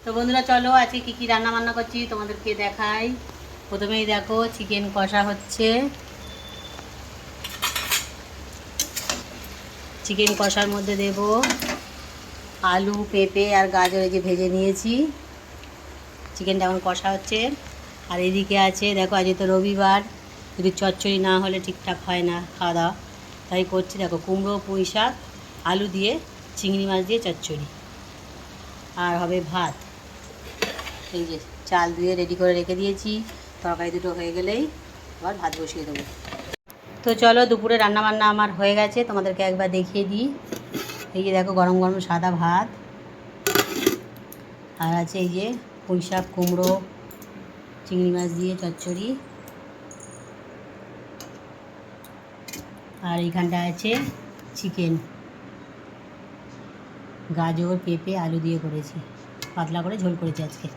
তো বন্ধুরা চলো আজকে কী কী রান্না বান্না করছি তোমাদেরকে দেখাই। প্রথমেই দেখো চিকেন কষা হচ্ছে। চিকেন কষার মধ্যে দেব আলু, পেঁপে আর গাজর যে ভেজে নিয়েছি। চিকেনটা এখন কষা হচ্ছে। আর এদিকে আছে দেখো, আজ তো রবিবার, যদি চচ্চড়ি না হলে ঠিকঠাক হয় না খাওয়া দাওয়া, তাই করছি দেখো কুমড়ো, পুঁই শাক, আলু দিয়ে চিংড়ি মাছ দিয়ে চচ্চড়ি। আর হবে ভাত। এই যে চাল ধুয়ে রেডি করে রেখে দিয়েছি, তরকারি দুটো হয়ে গেলেই আবার ভাত বসিয়ে দেবো। তো চলো দুপুরে রান্নাবান্না আমার হয়ে গেছে, তোমাদেরকে একবার দেখিয়ে দিই। এই যে দেখো গরম গরম সাদা ভাত, আর আছে এই যে পুঁই শাক, কুমড়ো, চিংড়ি মাছ দিয়ে চচ্চড়ি, আর এইখানটা আছে চিকেন, গাজর, পেঁপে, আলু দিয়ে করেছি, পাতলা করে ঝোল করেছি আজকে।